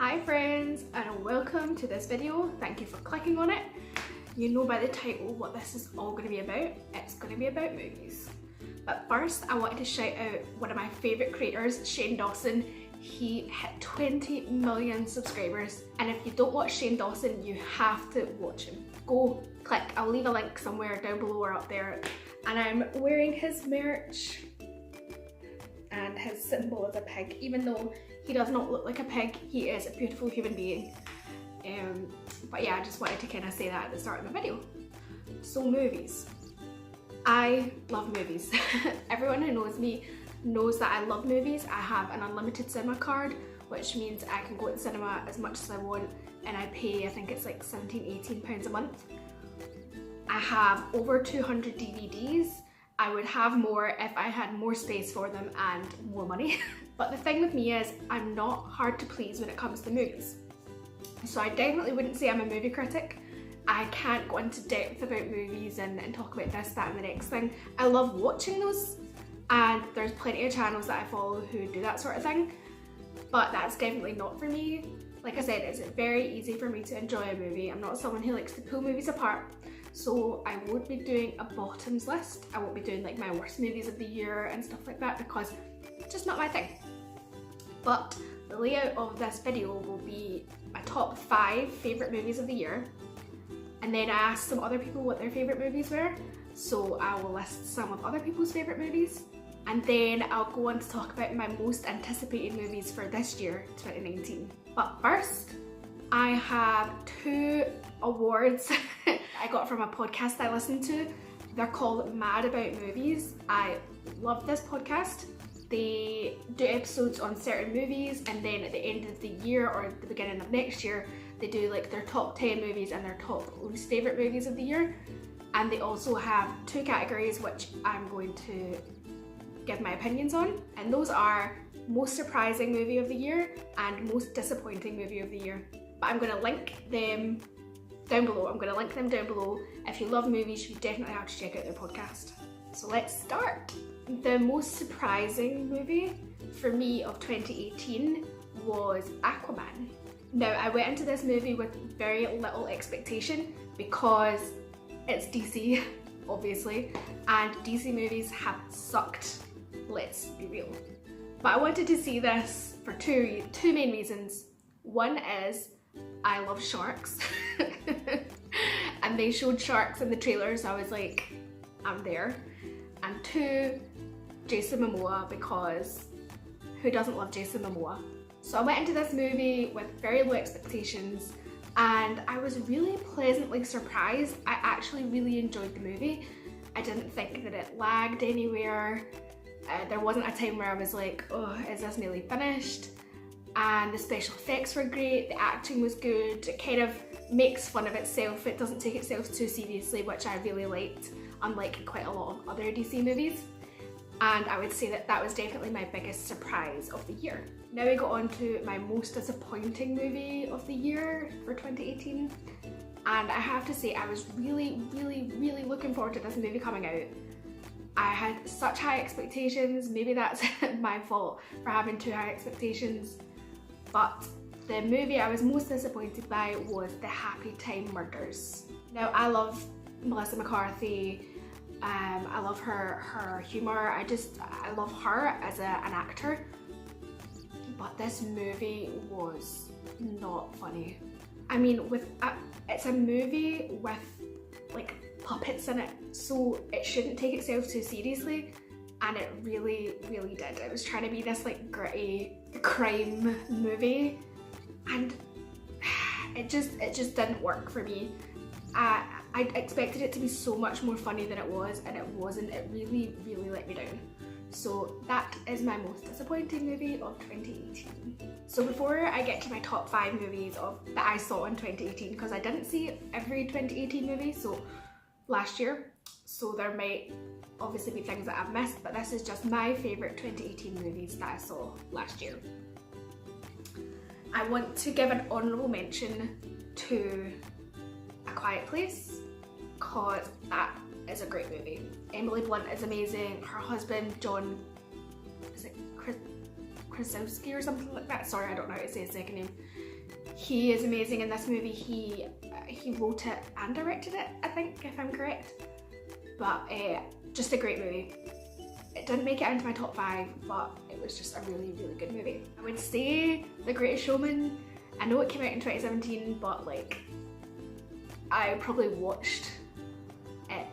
Hi friends, and welcome to this video. Thank you for clicking on it. You know by the title what this is all going to be about. It's going to be about movies. But first I wanted to shout out one of my favourite creators, Shane Dawson. He hit 20 million subscribers, and if you don't watch Shane Dawson, you have to watch him. Go click, I'll leave a link somewhere down below or up there. And I'm wearing his merch, and his symbol is a pig. Even though he does not look like a pig, he is a beautiful human being. But yeah, I just wanted to kind of say that at the start of the video. So movies. I love movies. Everyone who knows me knows that I love movies. I have an unlimited cinema card, which means I can go to the cinema as much as I want, and I pay, I think it's like £17–18 a month. I have over 200 DVDs. I would have more if I had more space for them and more money. But the thing with me is I'm not hard to please when it comes to movies. So I definitely wouldn't say I'm a movie critic. I can't go into depth about movies and talk about this, that and the next thing. I love watching those, and there's plenty of channels that I follow who do that sort of thing, but that's definitely not for me. Like I said, it's very easy for me to enjoy a movie. I'm not someone who likes to pull movies apart, so I won't be doing a bottoms list. I won't be doing like my worst movies of the year and stuff like that, because it's just not my thing. But the layout of this video will be my top 5 favourite movies of the year, and then I asked some other people what their favourite movies were, so I will list some of other people's favourite movies, and then I'll go on to talk about my most anticipated movies for this year, 2019. But first, I have 2 awards I got from a podcast I listen to. They're called Mad About Movies. I love this podcast. They do episodes on certain movies, and then at the end of the year or the beginning of next year, they do like their top 10 movies and their top least favourite movies of the year. And they also have 2 categories which I'm going to give my opinions on, and those are most surprising movie of the year and most disappointing movie of the year. But I'm going to link them down below. If you love movies, you definitely have to check out their podcast. So let's start. The most surprising movie for me of 2018 was Aquaman. Now, I went into this movie with very little expectation because it's DC, obviously, and DC movies have sucked, let's be real. But I wanted to see this for two main reasons. One is I love sharks, and they showed sharks in the trailer, so I was like, I'm there. And 2, Jason Momoa, because who doesn't love Jason Momoa? So I went into this movie with very low expectations, and I was really pleasantly surprised. I actually really enjoyed the movie. I didn't think that it lagged anywhere. There wasn't a time where I was like, oh, is this nearly finished? And the special effects were great, the acting was good, it kind of makes fun of itself, it doesn't take itself too seriously, which I really liked, unlike quite a lot of other DC movies. And I would say that that was definitely my biggest surprise of the year. Now we go on to my most disappointing movie of the year for 2018. And I have to say, I was really looking forward to this movie coming out. I had such high expectations. Maybe that's my fault for having too high expectations. But the movie I was most disappointed by was The Happy Time Murders. Now, I love Melissa McCarthy. I love her humour. I love her as an actor. But this movie was not funny. I mean, it's a movie with like puppets in it, so it shouldn't take itself too seriously, and it really did. It was trying to be this like gritty crime movie, and it just didn't work for me. I expected it to be so much more funny than it was, and it wasn't. It really let me down. So that is my most disappointing movie of 2018. So before I get to my top 5 movies that I saw in 2018, because I didn't see every 2018 movie last year, so there might obviously be things that I've missed, but this is just my favourite 2018 movies that I saw last year. I want to give an honourable mention to A Quiet Place, because that is a great movie. Emily Blunt is amazing. Her husband, John, is it Krasowski or something like that. Sorry, I don't know how to say his second name. He is amazing in this movie. He wrote it and directed it, I think, if I'm correct. But just a great movie. It didn't make it into my top 5, but it was just a really, really good movie. I would say The Greatest Showman. I know it came out in 2017, but like, I probably watched it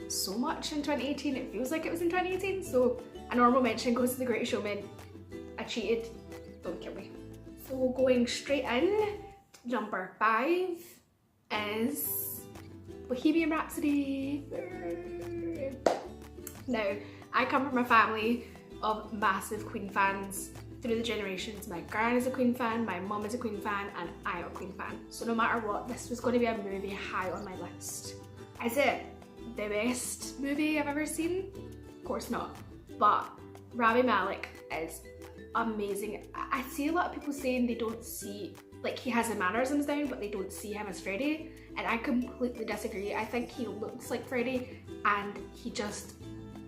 so much in 2018, it feels like it was in 2018, so an honorable mention goes to The Greatest Showman. I cheated, don't kill me. So going straight in, number 5 is Bohemian Rhapsody. Now, I come from a family of massive Queen fans through the generations. My gran is a Queen fan, my mum is a Queen fan, and I'm a Queen fan. So no matter what, this was going to be a movie high on my list. Is it the best movie I've ever seen? Of course not. But Rami Malek is amazing. I see a lot of people saying they don't see, like, he has the mannerisms down, but they don't see him as Freddie, and I completely disagree. I think he looks like Freddie, and he just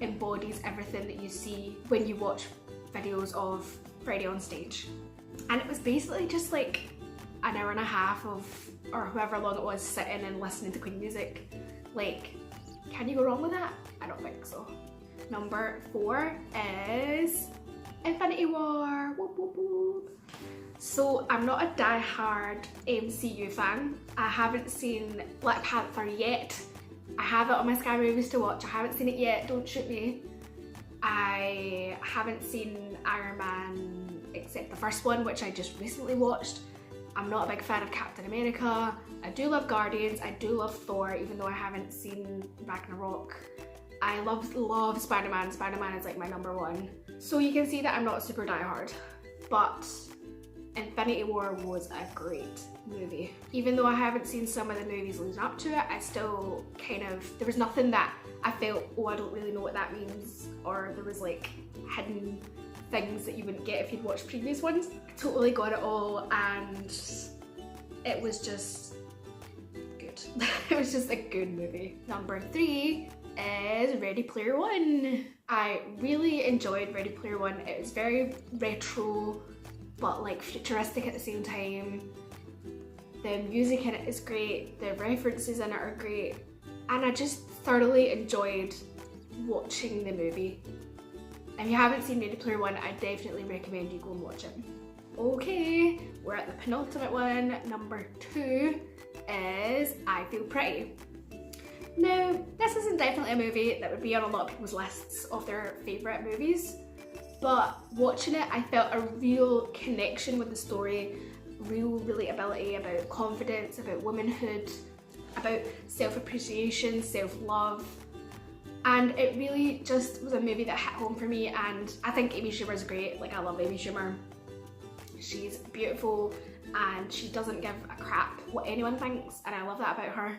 embodies everything that you see when you watch videos of Freddie on stage. And it was basically just like an hour and a half of, or however long it was, sitting and listening to Queen music. Like, can you go wrong with that? I don't think so. Number 4 is Infinity War. Whoop, whoop, whoop. So I'm not a die-hard MCU fan. I haven't seen Black Panther yet. I have it on my Sky Movies to watch. I haven't seen it yet, don't shoot me. I haven't seen Iron Man except the first one, which I just recently watched. I'm not a big fan of Captain America. I do love Guardians, I do love Thor, even though I haven't seen Ragnarok. I love Spider-Man. Spider-Man is like my number 1. So you can see that I'm not super die-hard, but Infinity War was a great movie. Even though I haven't seen some of the movies leading up to it, I still kind of, there was nothing that I felt, oh, I don't really know what that means, or there was like hidden things that you wouldn't get if you'd watched previous ones. I totally got it all, and it was just good. It was just a good movie. Number 3 is Ready Player One. I really enjoyed Ready Player One. It was very retro, but like futuristic at the same time. The music in it is great, the references in it are great, and I just thoroughly enjoyed watching the movie. If you haven't seen Ready Player One, I definitely recommend you go and watch it. Okay, we're at the penultimate one. Number 2 is I Feel Pretty. Now, this isn't definitely a movie that would be on a lot of people's lists of their favourite movies, but watching it, I felt a real connection with the story, real relatability about confidence, about womanhood, about self-appreciation, self-love, and it really just was a movie that hit home for me. And I think Amy Schumer's great. Like, I love Amy Schumer. She's beautiful and she doesn't give a crap what anyone thinks, and I love that about her.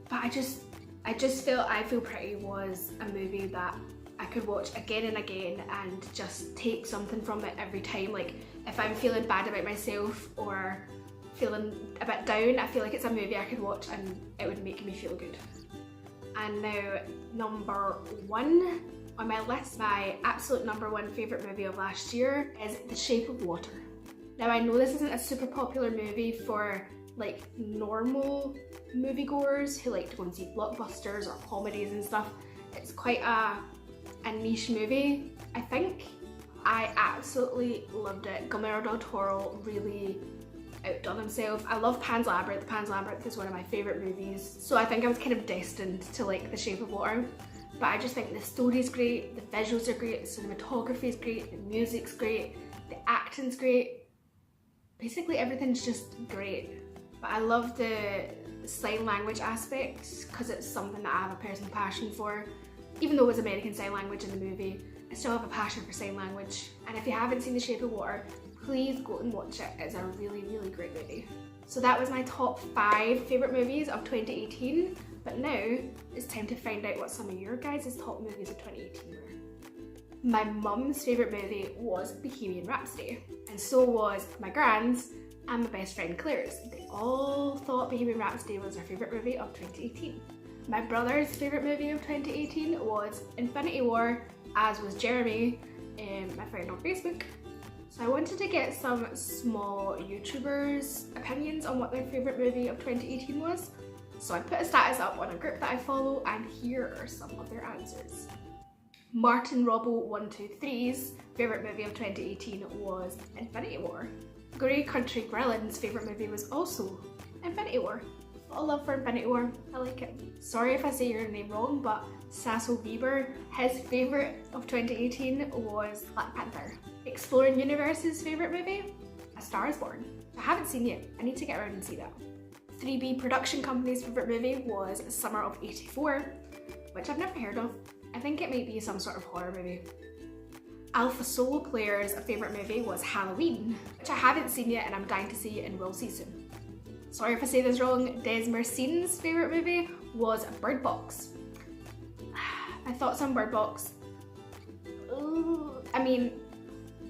But I just felt I Feel Pretty was a movie that I could watch again and again and just take something from it every time. Like, if I'm feeling bad about myself or feeling a bit down, I feel like it's a movie I could watch and it would make me feel good. And now, number 1 on my list, my absolute number 1 favourite movie of last year is The Shape of Water. Now, I know this isn't a super popular movie for like normal moviegoers who like to go and see blockbusters or comedies and stuff. It's quite a niche movie, I think. I absolutely loved it. Guillermo del Toro really outdone himself. I love Pan's Labyrinth. Pan's Labyrinth is one of my favourite movies, so I think I was kind of destined to like The Shape of Water. But I just think the story's great, the visuals are great, the cinematography's great, the music's great, the acting's great. Basically everything's just great. But I love the sign language aspect because it's something that I have a personal passion for. Even though it was American Sign Language in the movie, I still have a passion for sign language. And if you haven't seen The Shape of Water, please go and watch it. It's a really, really great movie. So that was my top 5 favourite movies of 2018. But now it's time to find out what some of your guys' top movies of 2018 were. My mum's favourite movie was Bohemian Rhapsody, and so was my grand's and my best friend Claire's. They all thought Bohemian Rhapsody was their favourite movie of 2018. My brother's favourite movie of 2018 was Infinity War, as was Jeremy, my friend on Facebook. So I wanted to get some small YouTubers' opinions on what their favourite movie of 2018 was. So I put a status up on a group that I follow, and here are some of their answers. Martin Robbo123's favourite movie of 2018 was Infinity War. Grey Country Grillin's favourite movie was also Infinity War. A love for Infinity War, I like it. Sorry if I say your name wrong, but Sasso Bieber, his favourite of 2018 was Black Panther. Exploring Universe's favourite movie? A Star is Born. I haven't seen it, I need to get around and see that. 3B Production Company's favourite movie was Summer of '84, which I've never heard of. I think it might be some sort of horror movie. Alpha Solo Player's favourite movie was Halloween, which I haven't seen yet and I'm dying to see and will see soon. Sorry if I say this wrong, Des Mercine's favourite movie was Bird Box. I thought some Bird Box. I mean,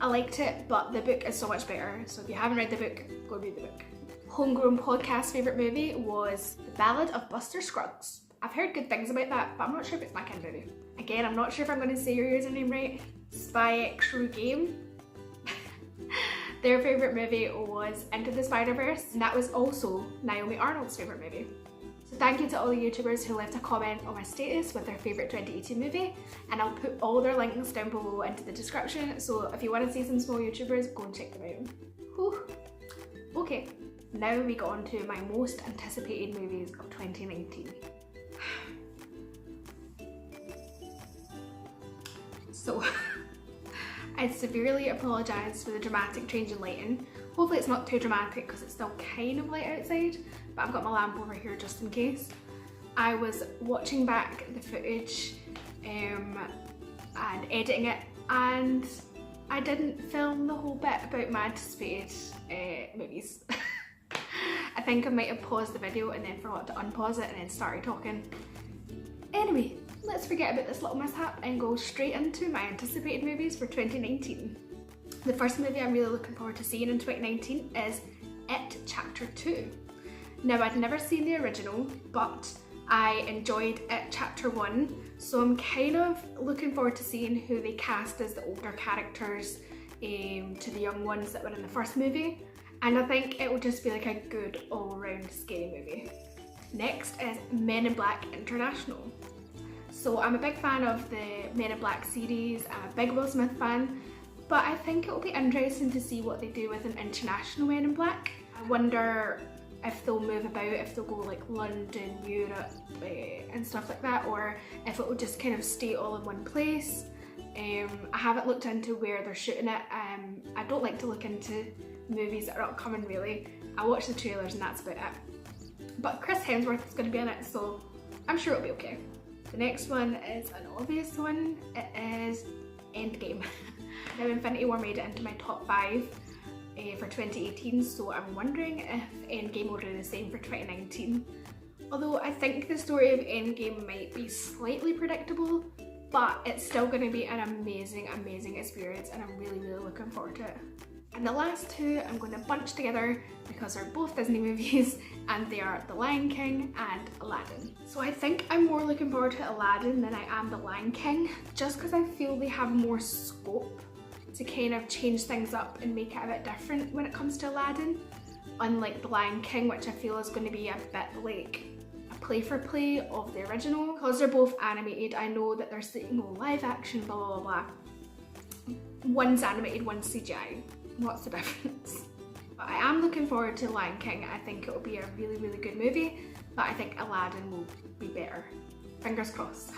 I liked it, but the book is so much better, so if you haven't read the book, go read the book. Homegrown Podcast's favourite movie was The Ballad of Buster Scruggs. I've heard good things about that, but I'm not sure if it's my kind of movie. Again, I'm not sure if I'm going to say your username right. Spy True Game. Their favourite movie was Into the Spider-Verse, and that was also Naomi Arnold's favourite movie. So thank you to all the YouTubers who left a comment on my status with their favourite 2018 movie, and I'll put all their links down below into the description, so if you want to see some small YouTubers, go and check them out. Whew. Okay, now we go on to my most anticipated movies of 2019. So, I severely apologise for the dramatic change in lighting. Hopefully it's not too dramatic because it's still kind of light outside, but I've got my lamp over here just in case. I was watching back the footage and editing it, and I didn't film the whole bit about my anticipated movies. I think I might have paused the video and then forgot to unpause it and then started talking. Anyway, let's forget about this little mishap and go straight into my anticipated movies for 2019. The first movie I'm really looking forward to seeing in 2019 is It Chapter 2. Now, I'd never seen the original, but I enjoyed It Chapter 1, so I'm kind of looking forward to seeing who they cast as the older characters to the young ones that were in the first movie, and I think it will just be like a good all-round scary movie. Next is Men in Black International. So I'm a big fan of the Men in Black series, I'm a big Will Smith fan, but I think it will be interesting to see what they do with an international Men in Black. I wonder if they'll move about, if they'll go like London, Europe and stuff like that, or if it will just kind of stay all in one place. I haven't looked into where they're shooting it. I don't like to look into movies that are upcoming really. I watch the trailers and that's about it. But Chris Hemsworth is going to be in it, so I'm sure it'll be okay. The next one is an obvious one. It is Endgame. Now Infinity War made it into my top 5 for 2018, so I'm wondering if Endgame will do the same for 2019. Although I think the story of Endgame might be slightly predictable, but it's still going to be an amazing, amazing experience, and I'm really, really looking forward to it. And the last two I'm going to bunch together because they're both Disney movies, and they are The Lion King and Aladdin. So I think I'm more looking forward to Aladdin than I am The Lion King, just because I feel they have more scope to kind of change things up and make it a bit different when it comes to Aladdin. Unlike The Lion King, which I feel is going to be a bit like a play for play of the original. Because they're both animated, I know that there's live action, blah blah blah blah. One's animated, one's CGI. What's the difference? But I am looking forward to Lion King. I think it will be a really, really good movie, but I think Aladdin will be better. Fingers crossed.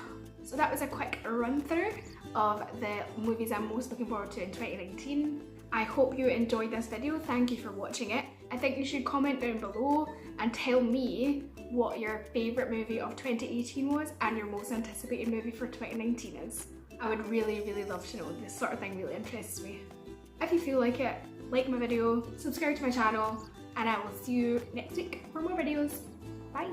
So that was a quick run through of the movies I'm most looking forward to in 2019. I hope you enjoyed this video. Thank you for watching it. I think you should comment down below and tell me what your favourite movie of 2018 was and your most anticipated movie for 2019 is. I would really, really love to know. This sort of thing really interests me. If you feel like it, like my video, subscribe to my channel, and I will see you next week for more videos. Bye!